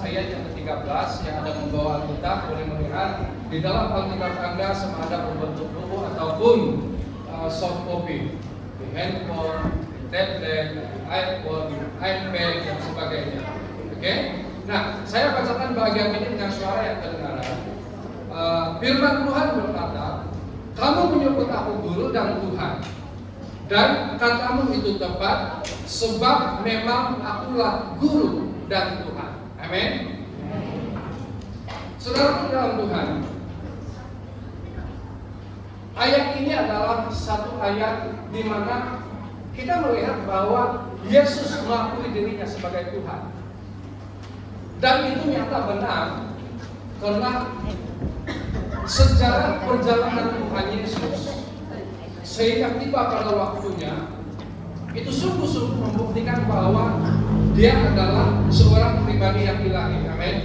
ayat yang ke-13 yang ada membawa Alkitab boleh melihat di dalam Alkitab Anda sama ada berbentuk buku ataupun soft copy, di handphone, di tablet, iPhone, iPad dan sebagainya. Oke? Nah, saya bacakan bagian ini dengan suara yang kedengaran. Firman Tuhan berkata, kamu menyebut aku guru dan Tuhan, dan katamu itu tepat, sebab memang akulah guru dan Tuhan. Amin. Saudara dalam Tuhan, ayat ini adalah satu ayat di mana kita melihat bahwa Yesus mengakui dirinya sebagai Tuhan. Dan itu nyata benar, karena sejarah perjalanan Tuhan Yesus sehingga tiba pada waktunya itu sungguh-sungguh membuktikan bahwa dia adalah seorang pribadi yang ilahi. Amin.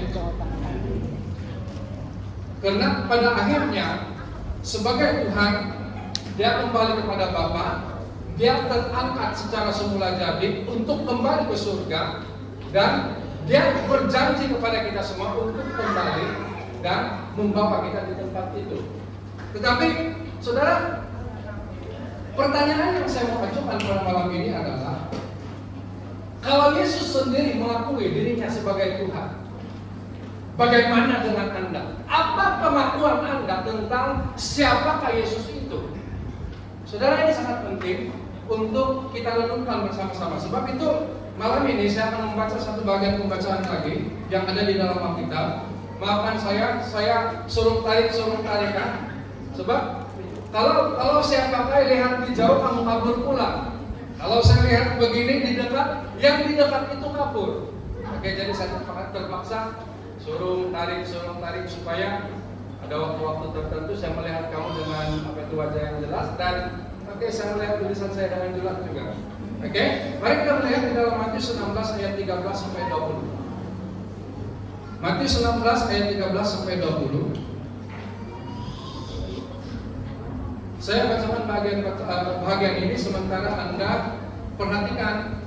Karena pada akhirnya sebagai Tuhan dia kembali kepada Bapa, dia terangkat secara semula jadi untuk kembali ke surga, dan dia berjanji kepada kita semua untuk kembali dan membawa kita di tempat itu. Tetapi saudara, pertanyaan yang saya mau ajukan pada malam ini adalah, kalau Yesus sendiri mengakui dirinya sebagai Tuhan, bagaimana dengan Anda? Apa pengakuan Anda tentang siapakah Yesus itu? Saudara, ini sangat penting untuk kita renungkan bersama-sama. Sebab itu malam ini saya akan membaca satu bagian pembacaan lagi yang ada di dalam Alkitab. Maafkan saya suruh tarikan. Sebab kalau saya pakai lihat di jauh kamu kabur pulang. Kalau saya lihat begini di dekat, yang di dekat itu kabur. Oke, jadi saya terpaksa suruh tarik supaya ada waktu-waktu tertentu saya melihat kamu dengan wajah yang jelas, dan saya melihat tulisan saya dengan jelas juga. Oke, mari kita melihat di dalam Matius 16 ayat 13 sampai 20. Matius 16 ayat 13 sampai 20. Saya bacakan bagian ini sementara Anda perhatikan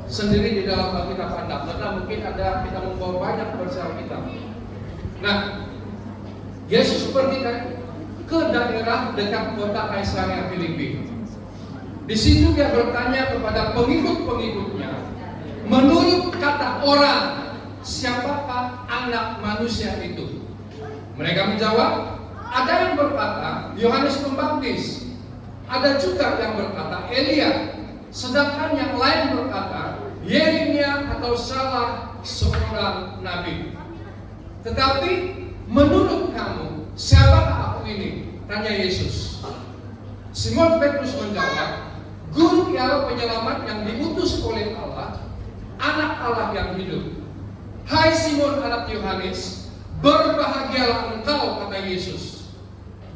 sendiri di dalam Alkitab Anda, karena mungkin kita membawa banyak versi Alkitab. Nah, Yesus pergi ke daerah dekat kota Kaisarea Filipi. Di situ dia bertanya kepada pengikut-pengikutnya, menurut kata orang, siapakah anak manusia itu? Mereka menjawab, ada yang berkata Yohanes Pembaptis, ada juga yang berkata Elia, sedangkan yang lain berkata Yeremia atau salah seorang nabi. Tetapi menurut kamu, siapakah aku ini? Tanya Yesus. Simon Petrus menjawab, Guru ialah penyelamat yang diutus oleh Allah, anak Allah yang hidup. Hai Simon anak Yohanes, berbahagialah engkau, kata Yesus.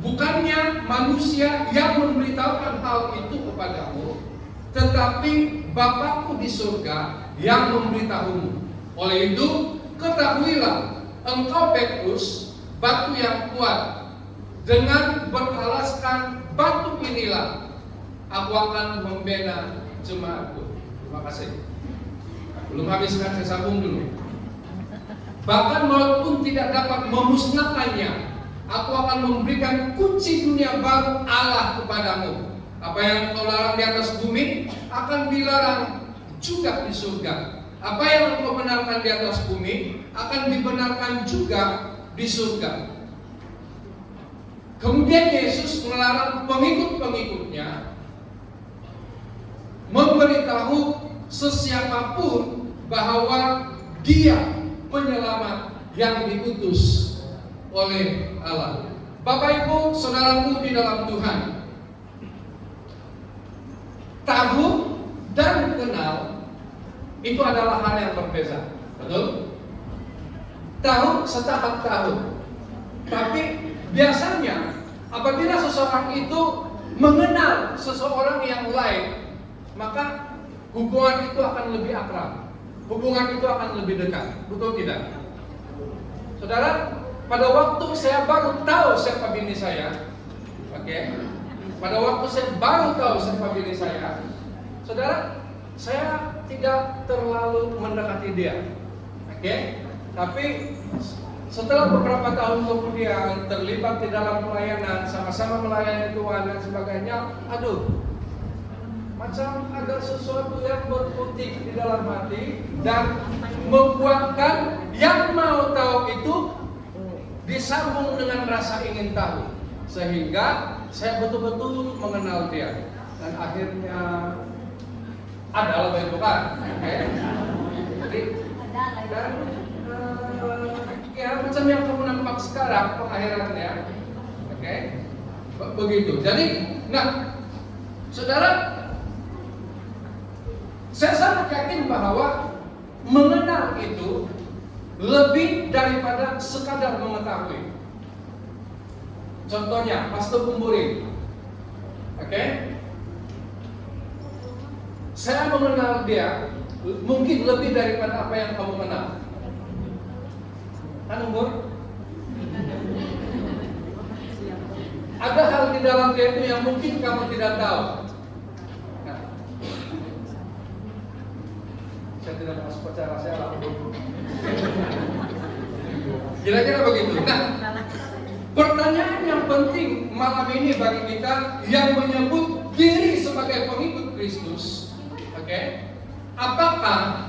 Bukannya manusia yang memberitahukan hal itu kepadamu, tetapi Bapakku di surga yang memberitahumu. Oleh itu, ketahuilah engkau Petrus, batu yang kuat. Dengan beralaskan batu inilah aku akan membina jemaatku. Terima kasih. Belum habis kan, saya sambung dulu. Bahkan maut pun tidak dapat memusnahkannya. Aku akan memberikan kunci dunia baru Allah kepadamu. Apa yang kau larang di atas bumi akan dilarang juga di surga. Apa yang kau benarkan di atas bumi akan dibenarkan juga di surga. Kemudian Yesus melarang pengikut-pengikutnya memberitahu sesiapapun bahwa dia penyelamat yang diutus oleh Allah. Bapak Ibu, saudaraku di dalam Tuhan, tahu dan kenal itu adalah hal yang berbeda, betul? Tahu setahap tahu, tapi biasanya apabila seseorang itu mengenal seseorang yang lain, maka hubungan itu akan lebih akrab, hubungan itu akan lebih dekat, betul tidak? Saudara, pada waktu saya baru tahu siapa bini saya, oke? Pada waktu saya baru tahu siapa bini saya, saudara, saya tidak terlalu mendekati dia, oke? Tapi setelah beberapa tahun kemudian terlibat di dalam pelayanan, sama-sama melayani Tuhan dan sebagainya, macam ada sesuatu yang berkutik di dalam hati dan membuatkan yang mau tahu itu disambung dengan rasa ingin tahu, sehingga saya betul-betul mengenal dia dan akhirnya adalah itu kan, jadi dan ya macam yang kamu nampak sekarang pengakhirannya, begitu. Jadi, nah, saudara, saya sangat yakin bahwa mengenal itu lebih daripada sekadar mengetahui. Contohnya, Pastor Kumburi, saya mengenal dia mungkin lebih daripada apa yang kamu kenal. Kan Umbur? Ada hal di dalam dia itu yang mungkin kamu tidak tahu. Nah, saya tidak masuk pacara saya lah. Kira-kira begitu. Nah, pertanyaan yang penting malam ini bagi kita yang menyebut diri sebagai pengikut Kristus, apakah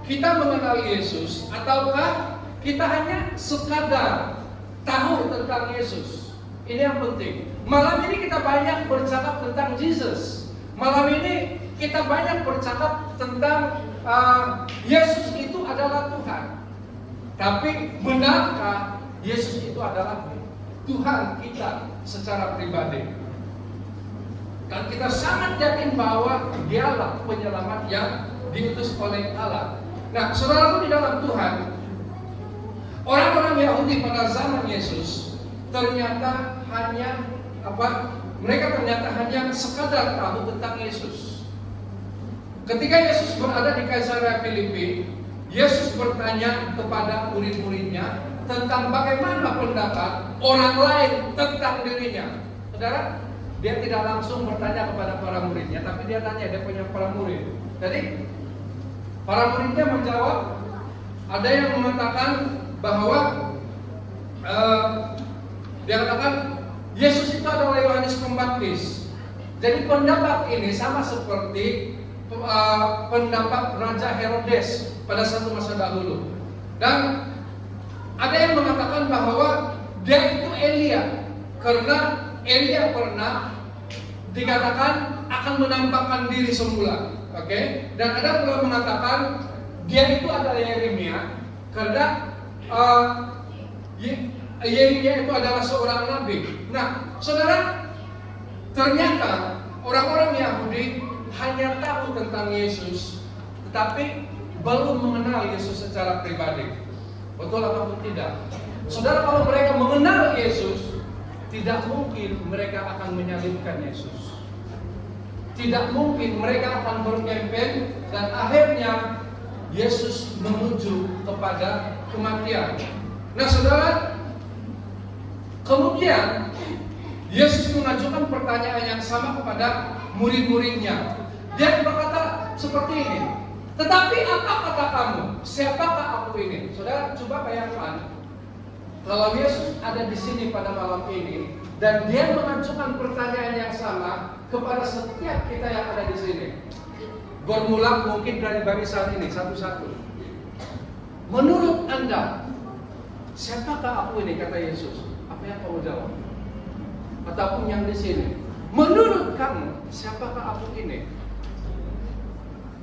kita mengenal Yesus ataukah kita hanya sekadar tahu tentang Yesus? Ini yang penting. Malam ini kita banyak bercakap tentang Jesus. Malam ini kita banyak bercakap tentang Yesus itu adalah Tuhan. Tapi benarkah Yesus itu adalah Tuhan kita secara pribadi? Dan kita sangat yakin bahwa Dialah penyelamat yang diutus oleh Allah. Nah, saudaraku di dalam Tuhan, orang-orang Yahudi pada zaman Yesus ternyata mereka ternyata hanya sekadar tahu tentang Yesus. Ketika Yesus berada di Kaisarea Filipi, Yesus bertanya kepada murid-muridnya tentang bagaimana pendapat orang lain tentang dirinya. Saudara, dia tidak langsung bertanya kepada para muridnya, tapi dia tanya, dia punya para murid. Jadi, para muridnya menjawab, ada yang mengatakan bahwa dia katakan Yesus itu adalah Yohanes Pembaptis. Jadi pendapat ini sama seperti pendapat Raja Herodes pada satu masa dahulu. Dan ada yang mengatakan bahwa dia itu Elia, karena Elia pernah dikatakan akan menampakkan diri semula. Dan ada pula mengatakan dia itu adalah Yeremia, karena Yeremia itu adalah seorang nabi. Nah, saudara, ternyata orang-orang Yahudi hanya tahu tentang Yesus, tetapi belum mengenal Yesus secara pribadi. Betul atau tidak? Saudara, kalau mereka mengenal Yesus, tidak mungkin mereka akan menyalibkan Yesus. Tidak mungkin mereka akan berkempen dan akhirnya Yesus menuju kepada kematian. Nah, saudara, kemudian Yesus mengajukan pertanyaan yang sama kepada murid-muridnya. Dia berkata seperti ini, tetapi apa kata kamu? Siapakah aku ini? Saudara, coba bayangkan kalau Yesus ada di sini pada malam ini dan dia mengajukan pertanyaan yang sama kepada setiap kita yang ada di sini. Bermula mungkin dari barisan ini satu-satu. Menurut Anda, siapakah aku ini? Kata Yesus. Apa yang kamu jawab? Ataupun yang di sini, menurut kamu, siapakah aku ini?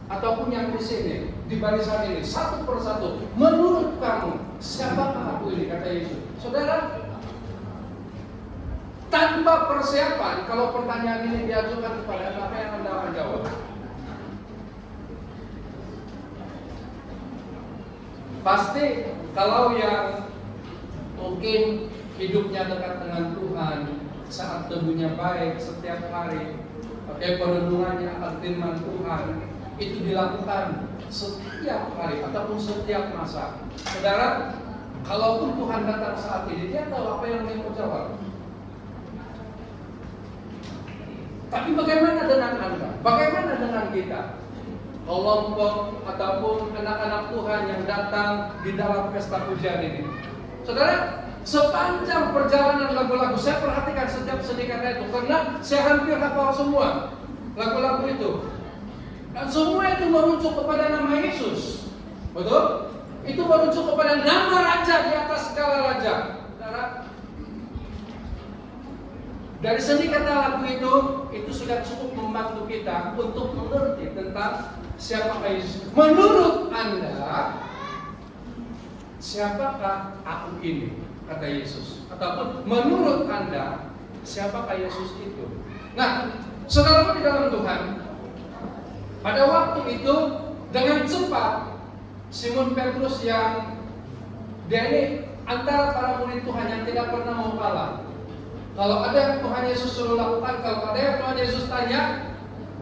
Ataupun yang di sini, di barisan ini, satu persatu, menurut kamu, siapakah aku ini? Kata Yesus. Saudara, tanpa persiapan, kalau pertanyaan ini diajukan kepada Anda, apa yang Anda akan jawab? Pasti kalau yang mungkin hidupnya dekat dengan Tuhan, saat teduhnya baik setiap hari, perenungannya akan firman Tuhan, itu dilakukan setiap hari ataupun setiap masa. Saudara, kalaupun Tuhan datang saat ini, dia tahu apa yang dia mau jawab. Tapi bagaimana dengan Anda? Bagaimana dengan kita? kelompok ataupun anak-anak Tuhan yang datang di dalam pesta pujian ini. Saudara, sepanjang perjalanan lagu-lagu saya perhatikan setiap seni kata itu, karena saya hampir hafal semua lagu-lagu itu. Dan semua itu merujuk kepada nama Yesus. Betul? Itu merujuk kepada nama Raja di atas segala raja. Saudara, dari seni kata lagu itu sudah cukup membantu kita untuk mengerti tentang siapakah Yesus. Menurut Anda, siapakah aku ini? Kata Yesus. Ataupun menurut Anda, siapakah Yesus itu? Nah, saudara di dalam Tuhan, pada waktu itu dengan cepat Simon Petrus yang dia ini antara para murid Tuhan yang tidak pernah mau kalah. Kalau ada yang Tuhan Yesus suruh lakukan, kalau ada yang Tuhan Yesus tanya,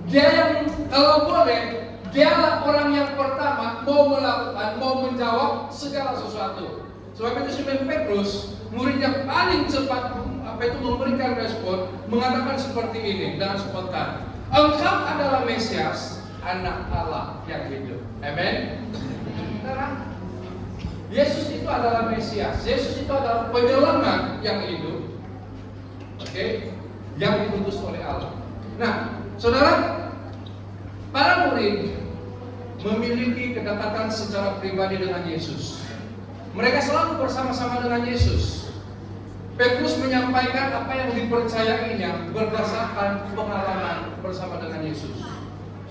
dia yang kalau boleh, dialah orang yang pertama mau melakukan, mau menjawab segala sesuatu. Sebab itu Simon Petrus, murid yang paling cepat memberikan respon, mengatakan seperti ini dengan spontan. Engkau adalah Mesias, Anak Allah yang hidup. Amin. Yesus itu adalah Mesias. Yesus itu adalah penyelamat yang hidup. Oke, yang diutus oleh Allah. Nah, saudara, para murid memiliki kedekatan secara pribadi dengan Yesus. Mereka selalu bersama-sama dengan Yesus. Petrus menyampaikan apa yang dipercayainya berdasarkan pengalaman bersama dengan Yesus.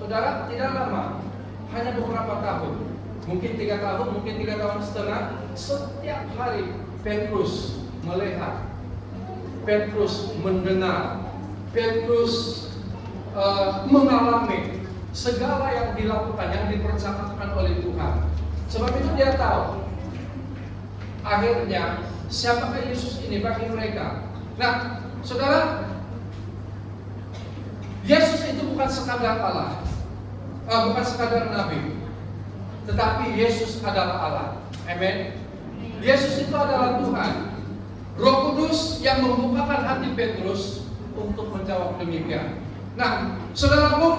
Saudara, tidak lama, hanya beberapa tahun, mungkin 3 tahun, mungkin 3 tahun setengah, setiap hari Petrus melihat, Petrus mendengar, Petrus mengalami segala yang dilakukan, yang dipercakapan oleh Tuhan. Sebab itu dia tahu akhirnya siapakah Yesus ini bagi mereka. Nah, saudara, Yesus itu bukan sekadar Allah, bukan sekadar Nabi, tetapi Yesus adalah Allah. Amin. Yesus itu adalah Tuhan. Roh Kudus yang membukakan hati Petrus untuk menjawab demikian. Nah, saudaraku,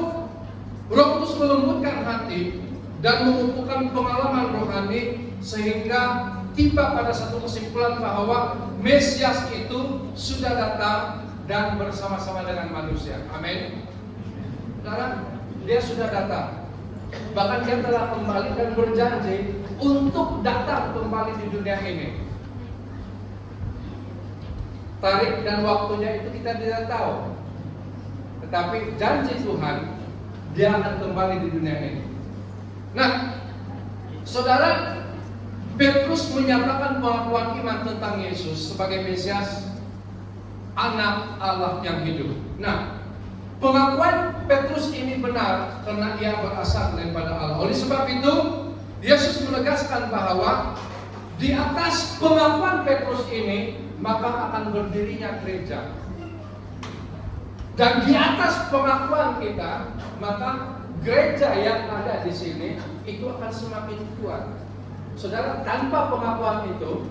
Roh Kudus melembutkan hati dan mengumpulkan pengalaman rohani sehingga tiba pada satu kesimpulan bahwa Mesias itu sudah datang dan bersama-sama dengan manusia. Amin. Saudara, dia sudah datang. Bahkan dia telah kembali dan berjanji untuk datang kembali di dunia ini. Tarikh dan waktunya itu kita tidak tahu. Tetapi janji Tuhan, dia akan kembali di dunia ini. Nah, saudara, Petrus menyatakan pengakuan iman tentang Yesus sebagai Mesias, Anak Allah yang hidup. Nah, pengakuan Petrus ini benar karena ia berasal daripada Allah. Oleh sebab itu, Yesus menegaskan bahwa di atas pengakuan Petrus ini maka akan berdirinya gereja. Dan di atas pengakuan kita, maka gereja yang ada di sini itu akan semakin kuat. Saudara, tanpa pengakuan itu,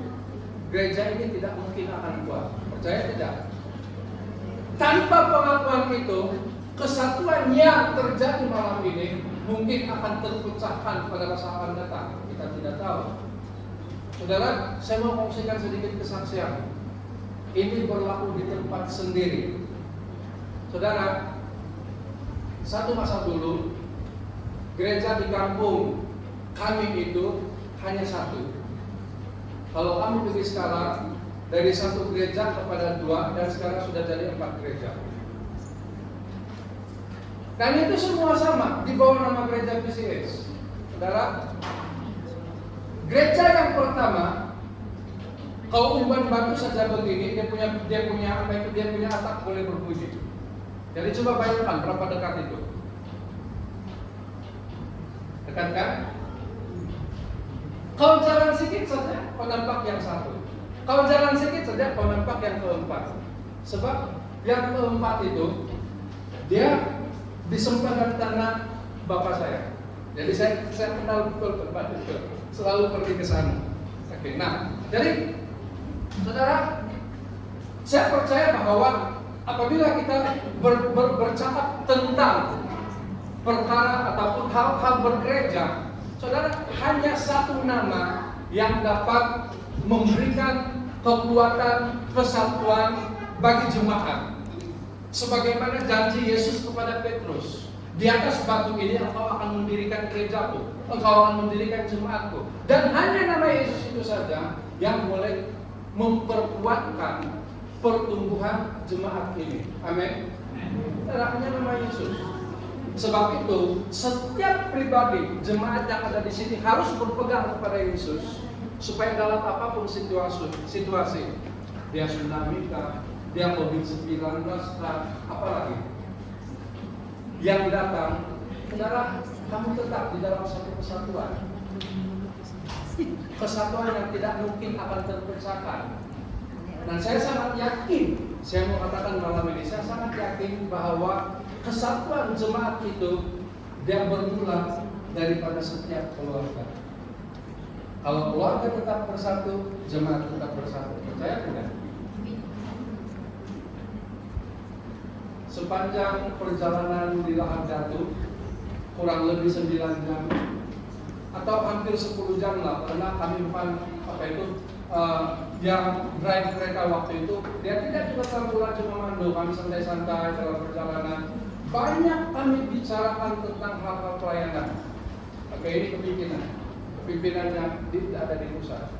gereja ini tidak mungkin akan kuat. Percaya tidak? Tanpa pengakuan itu, kesatuan yang terjadi malam ini mungkin akan terpecahkan pada masa akan datang. Kita tidak tahu. Saudara, saya mau kongsikan sedikit kesaksian. Ini berlaku di tempat sendiri. Saudara, satu masa dulu, gereja di kampung kami itu hanya satu. Kalau kamu pergi sekarang, dari satu gereja kepada 2, dan sekarang sudah jadi 4 gereja. Dan itu semua sama, di bawah nama gereja PCS. Saudara, gereja yang pertama, kalau umpan batu saja begini, dia punya atap boleh berpuji. Jadi coba bayangkan berapa dekat itu. Dekat kan? Kalau jalan sedikit saja, kau nampak yang satu. Kalau jalan sedikit saja, kau nampak yang keempat. Sebab yang keempat itu, dia disempatkan tanah bapak saya. Jadi saya kenal betul tempat itu, selalu pergi ke sana. Oke, nah, jadi saudara, saya percaya bahwa apabila kita bercakap tentang perkara ataupun hal-hal bergereja, saudara, hanya satu nama yang dapat memberikan kekuatan kesatuan bagi jemaat. Sebagaimana janji Yesus kepada Petrus, di atas batu ini engkau akan mendirikan gerejaku, engkau akan mendirikan jemaatku. Dan hanya nama Yesus itu saja yang boleh memperkuatkan pertumbuhan jemaat ini. Amin. Hanya nama Yesus. Sebab itu, setiap pribadi jemaat yang ada di sini harus berpegang kepada Yesus, supaya dalam apapun situasi, dia tsunami kah, dia COVID-19 kah, apalagi yang datang, saudara, kamu tetap di dalam satu kesatuan. Kesatuan yang tidak mungkin akan terpecahkan. Dan saya sangat yakin, saya mau katakan malam ini, saya sangat yakin bahwa kesatuan jemaat itu dia bermula daripada setiap keluarga. Kalau keluarga tetap bersatu, jemaat tetap bersatu. Percaya tidak? Sepanjang perjalanan di Lahar Jatuh, kurang lebih 9 jam atau hampir 10 jam lah, karena kami bukan yang drive kereta waktu itu, dia tidak juga terlalu laju memandu, kami santai-santai dalam perjalanan. Banyak kami bicarakan tentang hal-hal pelayanan. Oke, ini kepimpinannya tidak ada di pusat.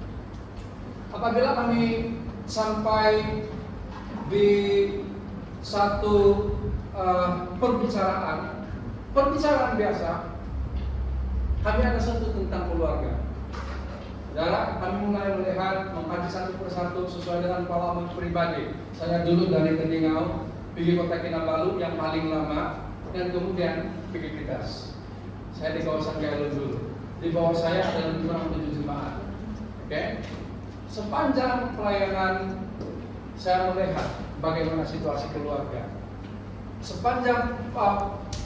Apabila kami sampai di satu perbicaraan biasa, kami ada satu tentang keluarga. Saudara, kami mulai melihat, mengkaji satu persatu sesuai dengan pengalaman pribadi. Saya dulu dari Tendingau, pergi Kota Kinabalu yang paling lama, dan kemudian pergi Kritas. Saya di kawasan Galuh dulu. Di bawah saya ada kurang 7 jemaat. Oke? Sepanjang pelayanan saya melihat bagaimana situasi keluarga. Sepanjang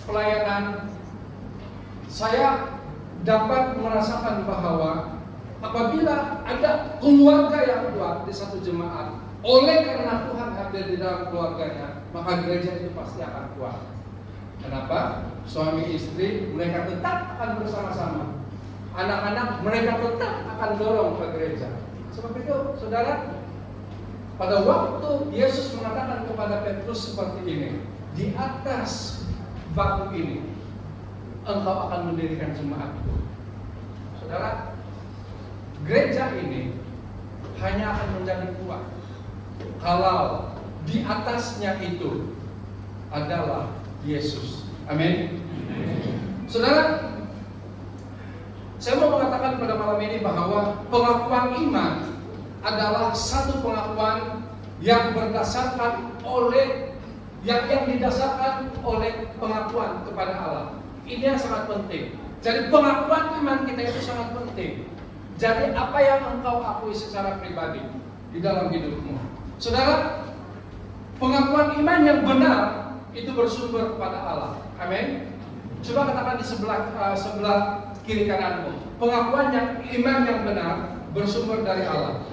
pelayanan saya dapat merasakan bahwa apabila ada keluarga yang kuat di satu jemaat, oleh karena Tuhan hadir di dalam keluarganya, maka gereja itu pasti akan kuat. Kenapa? Suami istri mereka tetap akan bersama-sama. Anak-anak mereka tetap akan dorong ke gereja. Sebab itu, saudara, pada waktu Yesus mengatakan kepada Petrus seperti ini, di atas batu ini engkau akan mendirikan jemaatku. Saudara, gereja ini hanya akan menjadi kuat kalau di atasnya itu adalah Yesus. Amin. Saudara, saya mau mengatakan pada malam ini bahwa pengakuan iman adalah satu pengakuan yang berdasarkan oleh yang didasarkan oleh pengakuan kepada Allah. Ini yang sangat penting. Jadi pengakuan iman kita itu sangat penting. Jadi apa yang engkau akui secara pribadi di dalam hidupmu, saudara, pengakuan iman yang benar itu bersumber kepada Allah. Amin. Coba katakan di sebelah kiri kananmu, pengakuan iman yang benar bersumber dari Allah.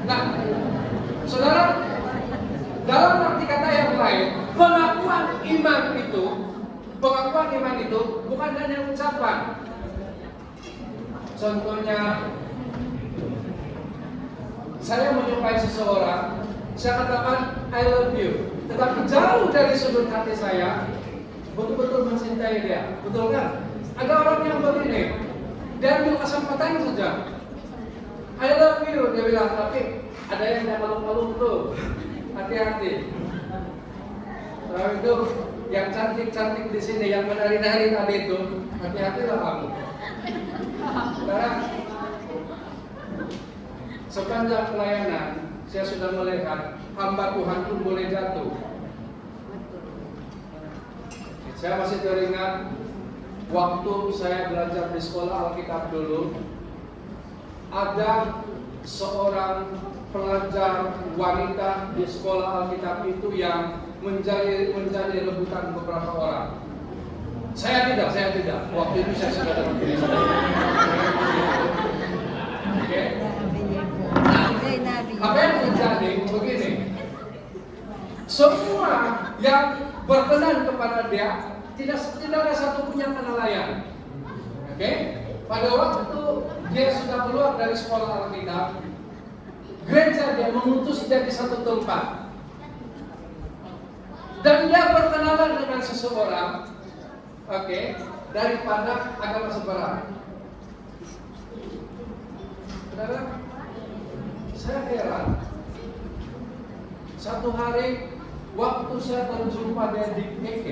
Nah, saudara, dalam arti kata yang lain, pengakuan iman itu bukan hanya ucapan. Contohnya, saya menyukai seseorang, saya katakan I love you, tetapi jauh dari sudut hati saya betul-betul mencintai dia. Betul kan? Ada orang yang begini, dia ambil kesempatan saja, I love you, dia bilang, tapi ada yang malung-malung tuh, hati-hati. Nah, itu yang cantik-cantik di sini, yang menari-nari tadi itu, hati-hatilah kamu. Sekarang sepanjang pelayanan saya sudah melihat hamba Tuhan pun boleh jatuh. Saya masih teringat waktu saya belajar di sekolah Alkitab dulu, ada seorang pelajar wanita di sekolah Alkitab itu yang menjadi rebutan beberapa orang. Saya tidak. Waktu itu saya sudah dalam diri saya. Oke. Apa yang terjadi begini? Semua yang berkenan kepada Dia, tidak ada satupun yang kena layan. Oke? Pada waktu dia sudah keluar dari sekolah Alkitab, gereja dia mengutus dia di satu tempat, dan dia berkenalan dengan seseorang, daripada agama seberang. Saudara, saya heran. Satu hari waktu saya terjumpa dia di KK,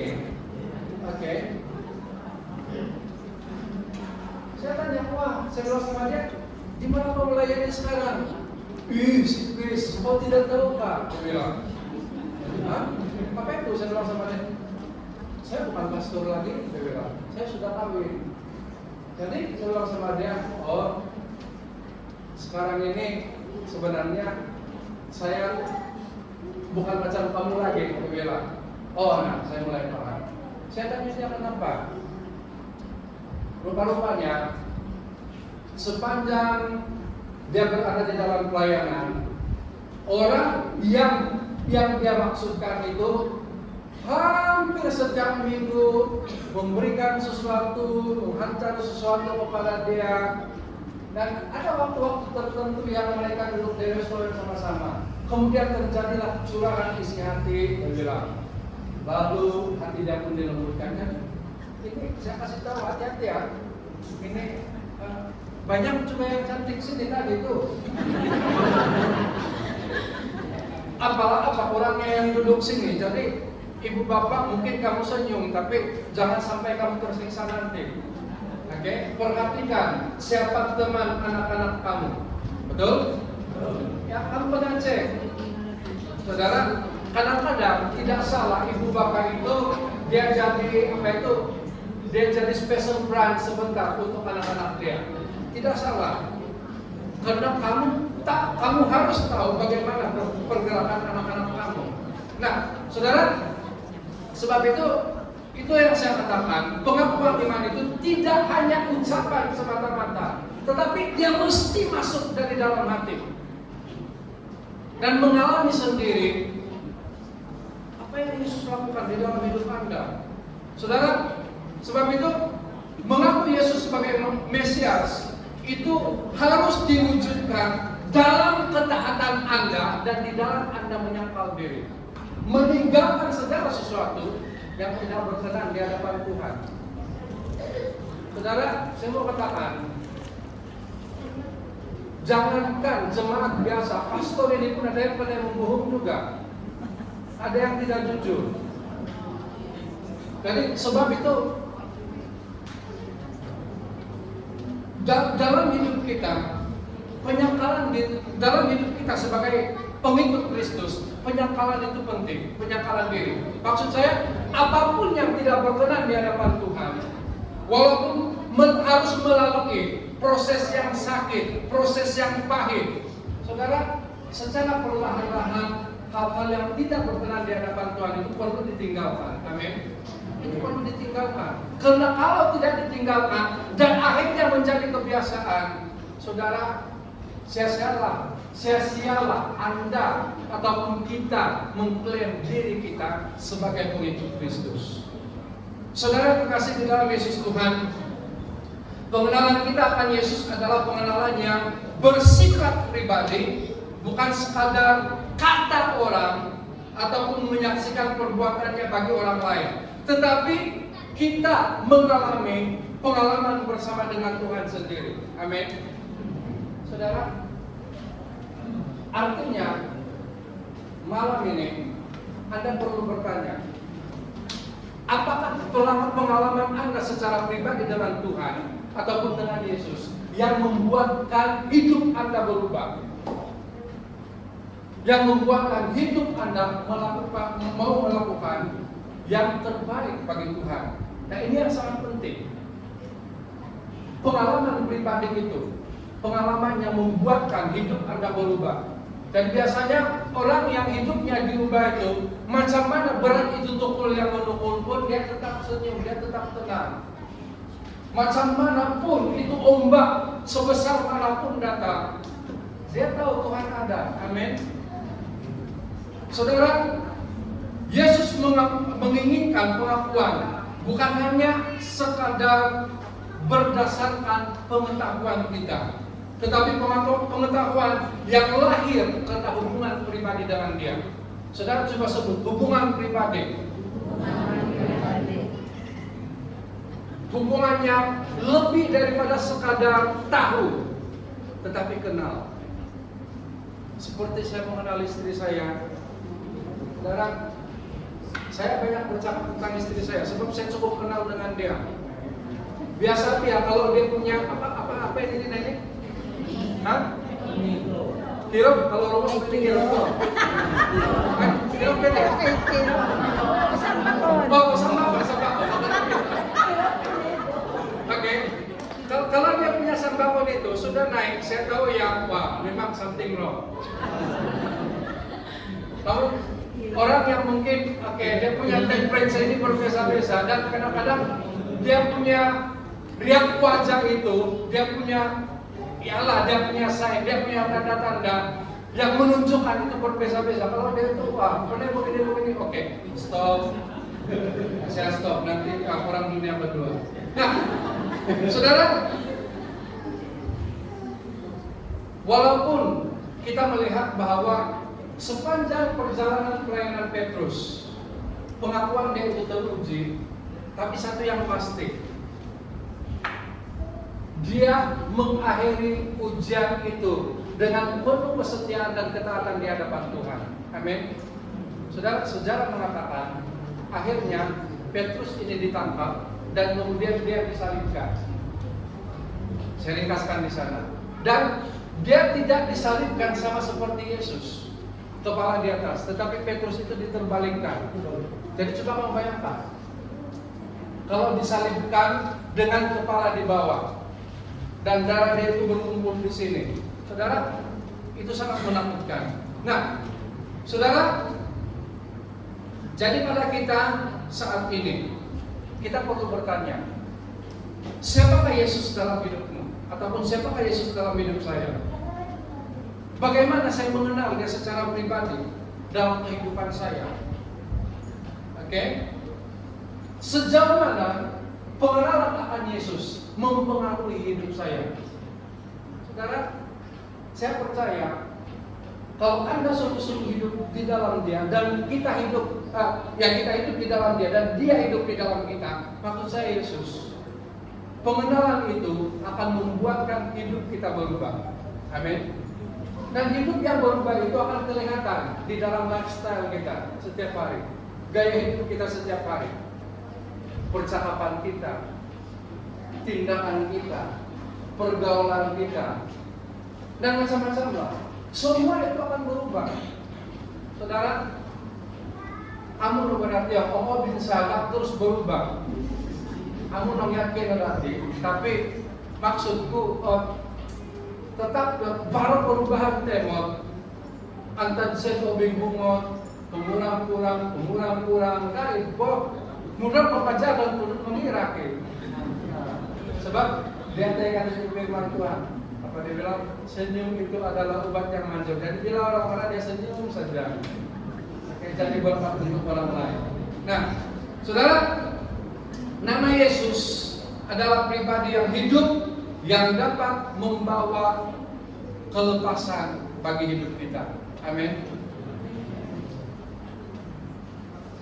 saya tanya, wah, saya bilang sama dia, di mana kau melayani sekarang? Si Chris, kau tidak tahu kah? Dia bilang, hah? Apa itu? Saya bilang sama dia, saya bukan pastor lagi. Dia bilang, saya sudah kawin. Jadi saya bilang sama dia, oh, sekarang ini sebenarnya saya bukan macam kamu lagi. Dia bilang, oh, nah, saya mulai paham. Saya tanya dia kenapa? Rupa-rupanya sepanjang dia berada di dalam pelayanan, orang yang dia maksudkan itu hampir setiap minggu memberikan sesuatu, menghantar sesuatu kepada dia. Dan ada waktu-waktu tertentu yang mereka duduk di restoran sama-sama. Kemudian terjadilah curahan isi hati, dia bilang. Lalu hati dia pun dilembutkan. Ini saya kasih tahu, hati-hati ya. Ini banyak juga yang cantik sini tadi itu. Apa orangnya yang duduk sini. Jadi ibu bapak mungkin kamu senyum, tapi jangan sampai kamu tersiksa nanti. Oke, perhatikan siapa teman anak-anak kamu. Betul? Ya, kamu pernah cek. Saudara, kadang-kadang tidak salah ibu bapak itu dia jadi special brand sebentar untuk anak-anak dia. Tidak salah. Karena kamu harus tahu bagaimana pergerakan anak-anak kamu. Nah, saudara, sebab itu yang saya katakan, pengakuan iman itu tidak hanya ucapan semata-mata, tetapi dia mesti masuk dari dalam hati dan mengalami sendiri apa yang Yesus lakukan di dalam hidup Anda. Saudara, sebab itu mengaku Yesus sebagai Mesias itu harus diwujudkan dalam ketaatan Anda dan di dalam Anda menyangkal diri, meninggalkan segala sesuatu yang tidak berkenan di hadapan Tuhan. Saudara, saya mau katakan, jangankan jemaat biasa, pastor ini pun ada yang pernah membohong juga, ada yang tidak jujur. Jadi sebab itu dalam hidup kita, penyangkalan dalam hidup kita sebagai pengikut Kristus, penyangkalan itu penting, penyangkalan diri. Maksud saya, apapun yang tidak berkenan di hadapan Tuhan, walaupun harus melalui proses yang sakit, proses yang pahit, saudara, secara perlahan-lahan hal-hal yang tidak berkenan di hadapan Tuhan itu perlu ditinggalkan. Amin. Itu perlu ditinggalkan. Karena kalau tidak ditinggalkan dan akhirnya menjadi kebiasaan, saudara, sia-sialah Anda ataupun kita mengklaim diri kita sebagai pengikut Kristus. Saudara terkasih di dalam Yesus Tuhan, pengenalan kita akan Yesus adalah pengenalan yang bersifat pribadi, bukan sekadar kata orang ataupun menyaksikan perbuatannya bagi orang lain, tetapi kita mengalami pengalaman bersama dengan Tuhan sendiri. Amin. Saudara, artinya malam ini Anda perlu bertanya, apakah pengalaman Anda secara pribadi dengan Tuhan ataupun dengan Yesus yang membuatkan hidup Anda berubah, yang membuatkan hidup Anda mau melakukan yang terbaik bagi Tuhan. Nah, ini yang sangat penting. Pengalaman pribadi itu, pengalaman yang membuatkan hidup Anda berubah. Dan biasanya orang yang hidupnya diubah itu, macam mana berat itu tukul yang menukul pun, dia tetap senyum, dia tetap tenang. Macam manapun itu ombak sebesar manapun datang, dia tahu Tuhan ada. Amin. Saudara, Yesus menginginkan pengakuan bukan hanya sekadar berdasarkan pengetahuan kita, tetapi pengetahuan yang lahir karena hubungan pribadi dengan Dia. Saudara coba sebut hubungan pribadi. Hubungannya lebih daripada sekadar tahu, tetapi kenal. Seperti saya mengenal istri saya, saudara, saya banyak bercakap tentang istri saya sebab saya cukup kenal dengan dia. Biasa dia kalau dia punya apa ini nenek? Hah? Kilo? Kalau rumah seperti kilo? Kilo pede? Oh, sambako. Oke. Kalau dia punya sambako itu sudah naik, saya tahu ya, wah, memang something wrong. Tahu? Orang yang mungkin, dia punya temperature ini berbeza-beza dan kadang-kadang dia punya riak wajah itu, dia punya sign, dia punya tanda-tanda yang menunjukkan itu berbeza-beza. Kalau dia itu, wah, begini, oke, stop. Saya stop, nanti orang dunia berdua. Nah, saudara, walaupun kita melihat bahwa sepanjang perjalanan pelayanan Petrus, pengakuan dia itu teruji, tapi satu yang pasti, dia mengakhiri ujian itu dengan penuh kesetiaan dan ketaatan di hadapan Tuhan. Amin. Saudara, sejarah mengatakan akhirnya Petrus ini ditangkap dan kemudian dia disalibkan. Saya ringkaskan di sana. Dan dia tidak disalibkan sama seperti Yesus, kepala di atas, tetapi Petrus itu diterbalikkan. Jadi coba membayangkan kalau disalibkan dengan kepala di bawah dan darah dia itu berkumpul di sini, saudara, itu sangat menakutkan. Nah, saudara, jadi pada kita saat ini kita perlu bertanya, siapakah Yesus dalam hidupmu? Ataupun siapakah Yesus dalam hidup saya? Bagaimana saya mengenal Dia secara pribadi dalam kehidupan saya? Oke? Sejauh mana pengenalan akan Yesus mempengaruhi hidup saya? Saudara, saya percaya kalau Anda sungguh-sungguh hidup di dalam Dia dan kita hidup di dalam Dia dan Dia hidup di dalam kita, maksud saya Yesus, pengenalan itu akan membuatkan hidup kita berubah. Amin. Dan hidup yang berubah itu akan kelihatan di dalam lifestyle kita setiap hari, gaya hidup kita setiap hari, percakapan kita, tindakan kita, pergaulan kita, dan macam-macam lah. Semua itu akan berubah. Saudara, kamu berarti ya, Allah bin Salah terus berubah. Kamu nong yakin nanti, tapi maksudku tetap baru perubahan temot. Antan saya bingung, kurang kali, mudah pekerjaan untuk mengira ke. Sebab dia tekan firman Tuhan. Apa dia bilang? Senyum itu adalah obat yang manjur. Jadi bila orang-orang dia senyum saja, jadi berkat untuk orang lain. Nah, saudara, nama Yesus adalah pribadi yang hidup, yang dapat membawa kelepasan bagi hidup kita. Amin.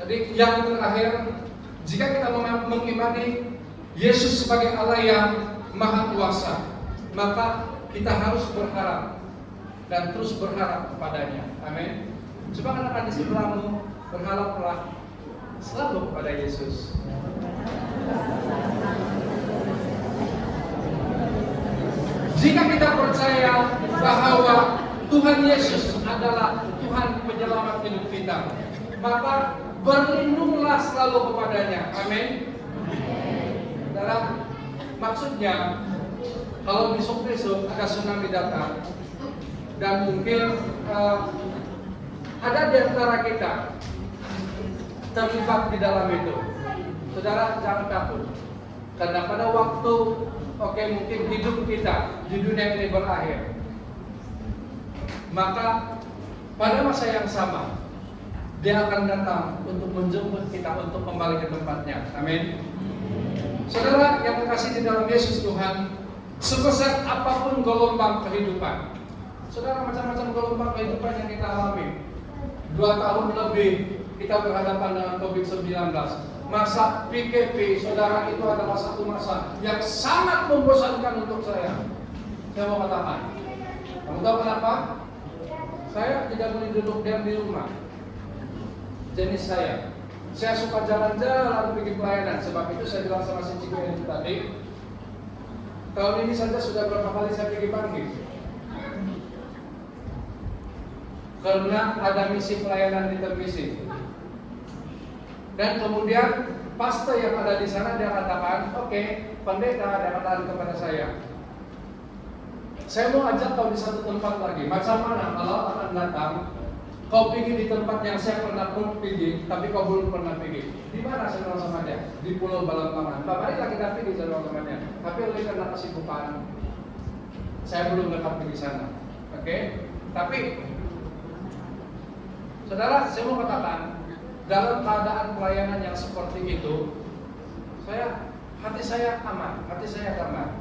Jadi yang terakhir, jika kita mengimani Yesus sebagai Allah yang Maha Kuasa, maka kita harus berharap dan terus berharap kepadanya. Amin. Coba katakan di sebelahmu, berharaplah selalu kepada Yesus. Jika kita percaya bahwa Tuhan Yesus adalah Tuhan penyelamat hidup kita, maka berlindunglah selalu kepadanya. Amin. Saudara, maksudnya kalau besok-besok ada tsunami datang dan mungkin ada di antara kita terlibat di dalam itu, saudara jangan takut, karena pada waktu mungkin hidup kita di dunia ini berakhir, maka pada masa yang sama Dia akan datang untuk menjemput kita untuk kembali ke tempatnya. Amin. Saudara yang terkasih di dalam Yesus Tuhan, sebesar apapun gelombang kehidupan, saudara, macam-macam gelombang kehidupan yang kita alami. 2 tahun lebih kita berhadapan dengan COVID-19. Masa PKP, saudara, itu adalah satu masa yang sangat membosankan untuk saya. Saya mau katakan, kamu tahu kenapa? Saya tidak boleh duduk diam di rumah. Jenis saya suka jalan-jalan pergi pelayanan. Sebab itu saya bilang sama si Ciko itu tadi, tahun ini saja sudah berapa kali saya pergi pagi, karena ada misi pelayanan di televisi. Dan kemudian pastor yang ada di sana dia katakan, oke, pendeta, dia katakan kepada saya mau ajak kau di satu tempat lagi. Macam mana kalau akan datang, kau pergi di tempat yang saya pernah pun pergi, tapi kau belum pernah pergi. Di mana saya bilang sama dia? Di Pulau Balambangan. Marilah kita pergi sama-samanya. Tapi oleh karena kesibukan, saya belum dapat pergi sana. Oke? Tapi, saudara, saya mau katakan, dalam keadaan pelayanan yang seperti itu, hati saya aman, hati saya damai.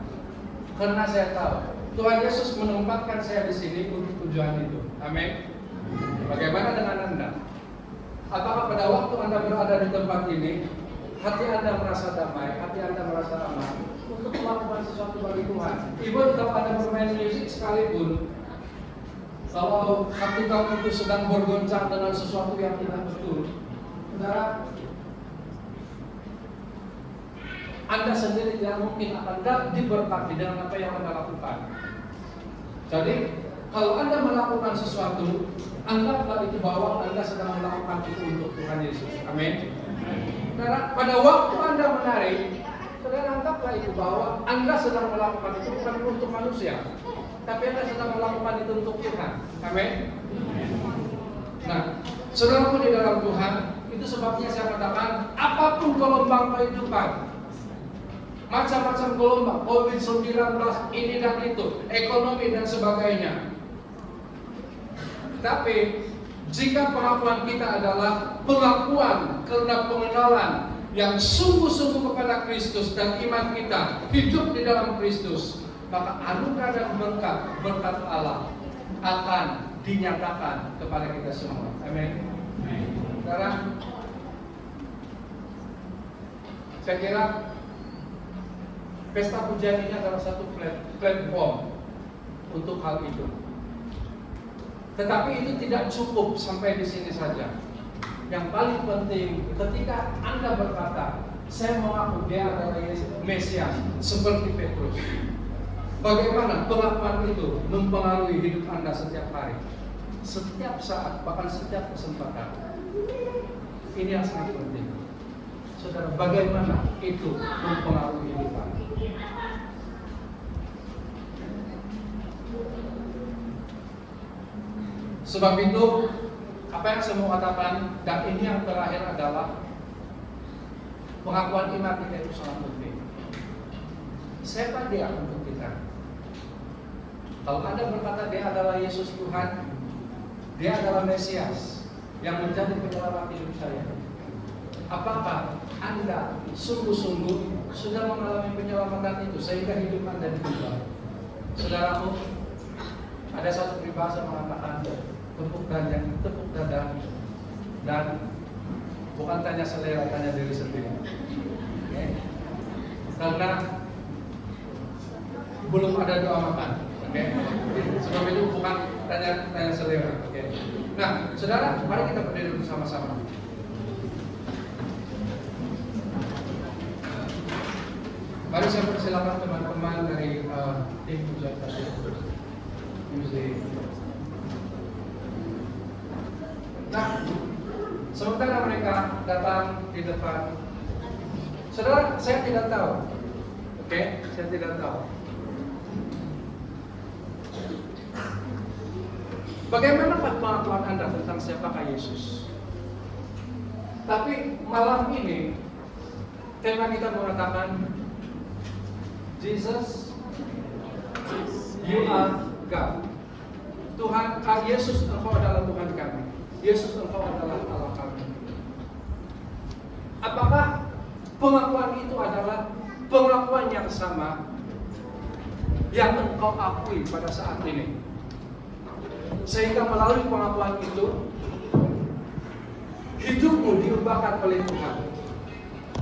Karena saya tahu Tuhan Yesus menempatkan saya di sini untuk tujuan itu. Amin. Bagaimana dengan Anda? Apakah pada waktu Anda berada di tempat ini, hati Anda merasa damai, hati Anda merasa aman untuk melakukan sesuatu bagi Tuhan? Ibu, kalau Anda bermain musik sekalipun, kalau hati kamu itu sedang bergoncang dengan sesuatu yang tidak betul, saudara, Anda sendiri tidak mungkin akan diberkati dengan apa yang Anda lakukan. Jadi, kalau Anda melakukan sesuatu, anggaplah itu bahwa Anda sedang melakukan itu untuk Tuhan Yesus. Amin. Saudara, pada waktu Anda menari, saudara, anggaplah itu bahwa Anda sedang melakukan itu bukan untuk manusia, tapi Anda sedang melakukan itu untuk Tuhan. Amin. Nah, saudaraku di dalam Tuhan, itu sebabnya saya katakan, apapun gelombang kehidupan, macam-macam gelombang, COVID-19, ini dan itu, ekonomi dan sebagainya. Tapi jika pengakuan kita adalah pengakuan karena pengenalan yang sungguh-sungguh kepada Kristus dan iman kita hidup di dalam Kristus, maka anugerah dan berkat Allah akan dinyatakan kepada kita semua. Amin. Sekarang saya kira pesta pujian ini adalah satu platform untuk hal itu. Tetapi itu tidak cukup sampai di sini saja. Yang paling penting ketika Anda berkata, saya mengaku dia adalah Mesias seperti Petrus. Bagaimana pengakuan itu mempengaruhi hidup Anda setiap hari, setiap saat, bahkan setiap kesempatan. Ini yang sangat penting. Saudara, bagaimana itu mempengaruhi hidup Anda? Sebab itu, apa yang saya mau katakan, dan ini yang terakhir adalah pengakuan iman kita itu sangat penting. Siapa dia untuk kita? Kalau Anda berkata dia adalah Yesus Tuhan, dia adalah Mesias yang menjadi penyelamat hidup saya, apakah Anda sungguh-sungguh sudah mengalami penyelamatan itu sehingga hidup Anda diubah? Saudaraku, ada satu peribahasa mengatakan tepuk dada dan bukan tanya selera, tanya diri sendiri. Okay. Karena belum ada doa makan. Okay. Sebab itu bukan tanya selera. Okay. Nah, saudara, mari kita berdiri bersama-sama. Mari saya persilakan teman-teman dari tim pujian tadi. Nah, sementara mereka datang di depan, saudara, saya tidak tahu. Oke, saya tidak tahu. Bagaimana pengakuan Anda tentang siapakah Yesus? Tapi malam ini tema kita mengatakan Jesus, you are God. Tuhan, Yesus, Engkau adalah Tuhan kami. Yesus engkau adalah Allah kami. Apakah pengakuan itu adalah pengakuan yang sama yang engkau akui pada saat ini? Sehingga melalui pengakuan itu hidupmu diubahkan oleh Tuhan.